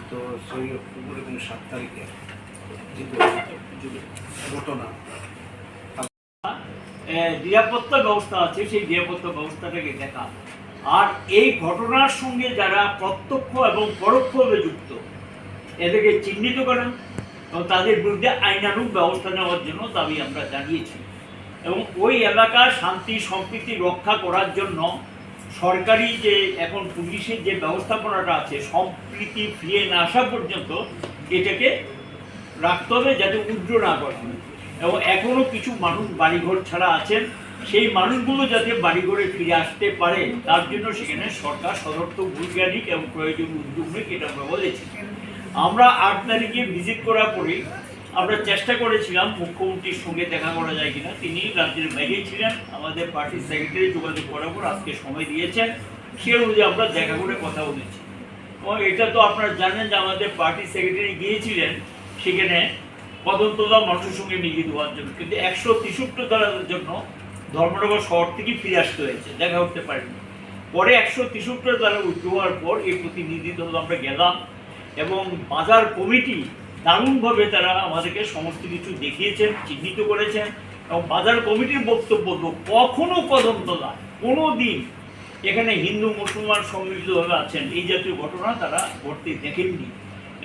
গত 6 অক্টোবর এবং 7 তারিখে ঘটনা নিরাপত্তা ব্যবস্থা আছে, সেই নিরাপত্তা ব্যবস্থাটাকে দেখা আর এই ঘটনার সঙ্গে যারা প্রত্যক্ষ এবং পরোক্ষভাবে যুক্ত এদেরকে চিহ্নিত করা এবং তাদের বিরুদ্ধে আইনানুগ ব্যবস্থা নেওয়ার জন্য দাবি আমরা জানিয়েছি। এবং ওই এলাকার শান্তি সম্প্রীতি রক্ষা করার জন্য সরকারি যে এখন পুলিশের যে ব্যবস্থাপনাটা আছে, সম্প্রীতি ফিরে না আসা পর্যন্ত এটাকে রাখতে হবে যাতে উদ্র না করা হয়। এবং এখনও কিছু মানুষ বাড়িঘর ছাড়া আছেন, সেই মানুষগুলো যাতে বাড়িঘরে ফিরে আসতে পারে তার জন্য সেখানে সরকার সদর্থক বৈজ্ঞানিক এবং প্রয়োজনীয় উদ্যোগ নিয়ে এটা আমরা বলেছি। আমরা 8 তারিখে ভিজিট করার পরে আমরা চেষ্টা করেছিলাম মুখ্যমন্ত্রীর সঙ্গে দেখা করা যায় কিনা। তিনি রাজ্যের বাইরে ছিলেন, আমাদের পার্টির সেক্রেটারি যোগাযোগ করার পর আজকে সময় দিয়েছেন, সে অনুযায়ী আমরা দেখা করে কথা বলেছি। এবং এটা তো আপনারা জানেন যে আমাদের পার্টির সেক্রেটারি গিয়েছিলেন সেখানে কদমতলা মানুষের সঙ্গে মিলিত হওয়ার জন্য, কিন্তু 163 ধারার জন্য ধর্মনগর শহর থেকে ফিরে আসতে হয়েছে, দেখা করতে পারেনি। পরে 163 ধারা উঠে হওয়ার পর এই প্রতিনিধি দল আমরা গেলাম এবং বাজার কমিটি দারুণভাবে তারা আমাদেরকে সমস্ত কিছু দেখিয়েছেন, চিহ্নিত করেছেন। এবং বাজার কমিটির বক্তব্য কখনো কদমতলা কোনো দিন এখানে হিন্দু মুসলমান সম্মিলিতভাবে আছেন এই জাতীয় ঘটনা তারা ঘটতে দেখেননি।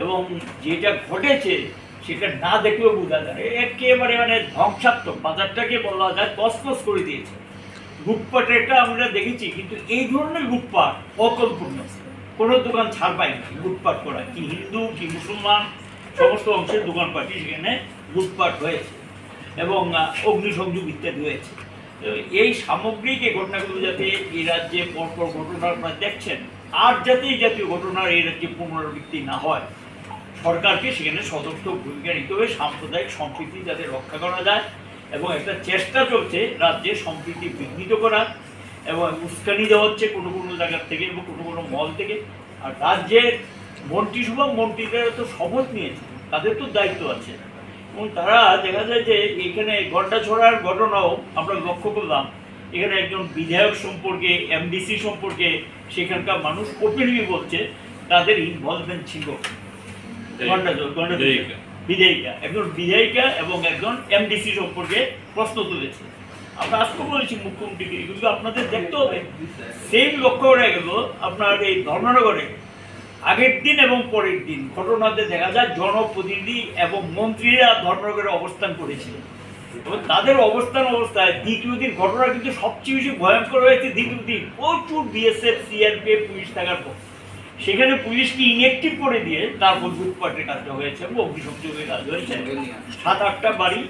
এবং যেটা ঘটেছে সেটা না দেখলেও বোঝা যায় একেবারে ধ্বংসাত্মক, বাজারটাকে বলা যায় তছনছ করে দিয়েছে। লুটপাটেরটা আমরা দেখেছি, কিন্তু এই ধরনের লুটপাট অকল্পনীয়। কোনো দোকান ছাড় পায়নি লুটপাট করা, কি হিন্দু কি মুসলমান সমস্ত অংশের দোকানপাটই সেখানে লুটপাট হয়েছে এবং অগ্নিসংযোগ ইত্যাদি হয়েছে। এই সামগ্রিক এই ঘটনাগুলো যাতে এই রাজ্যে পরপর ঘটনা আপনারা দেখছেন আর যাতে এই জাতীয় ঘটনার এই রাজ্যে পুনরাবৃত্তি না হয়, সরকারকে সেখানে সদর্থক ভূমিকা নিতে হবে। সাম্প্রদায়িক সম্প্রীতি যাতে রক্ষা করা যায় এবং একটা চেষ্টা চলছে রাজ্যে সম্প্রীতি বিঘ্নিত করার এবং উস্কানি দেওয়া হচ্ছে কোনো কোনো জায়গার থেকে এবং কোনো কোনো মহল থেকে। আর রাজ্যের মন্ত্রিসভা মন্ত্রীরা তো শপথ নিয়েছে, তাদের তো দায়িত্ব আছে এবং তারা দেখা যায় যে এখানে ঘণ্টা ছড়ার ঘটনাও আমরা লক্ষ্য করলাম। এখানে একজন বিধায়ক সম্পর্কে এমডিসি সম্পর্কে সেখানকার মানুষ ওপেনলি বলছে তাদের ইনভলভমেন্ট ছিল। বিধায়িকা একজন বিধায়িকা এবং একজন এমডিসি সম্পর্কে প্রশ্ন তুলেছে। আমরা আজকে বলেছি মুখ্যমন্ত্রীকে, কিন্তু আপনাদের দেখতে হবে সেম লক্ষ্য করা গেল আপনার এই ধর্মনগরে আগের দিন এবং পরের দিন ঘটনাতে দেখা যায় জনপ্রতিনিধি এবং মন্ত্রীরা ধর্মনগরে অবস্থান করেছিলেন এবং তাদের অবস্থায় দ্বিতীয় দিন ঘটনা কিন্তু সবচেয়ে বেশি ভয়ঙ্কর হয়েছে। দ্বিতীয় দিন প্রচুর বিএসএফ সিআরপিএফ পুলিশ থাকার পর সেখানে পুলিশকে ইনঅ্যাক্টিভ করে দিয়ে তারপর লুটপাটের কাজটা হয়েছে এবং অগ্নিসংযোগের কাজ হয়েছে। 7-8টা বাড়ি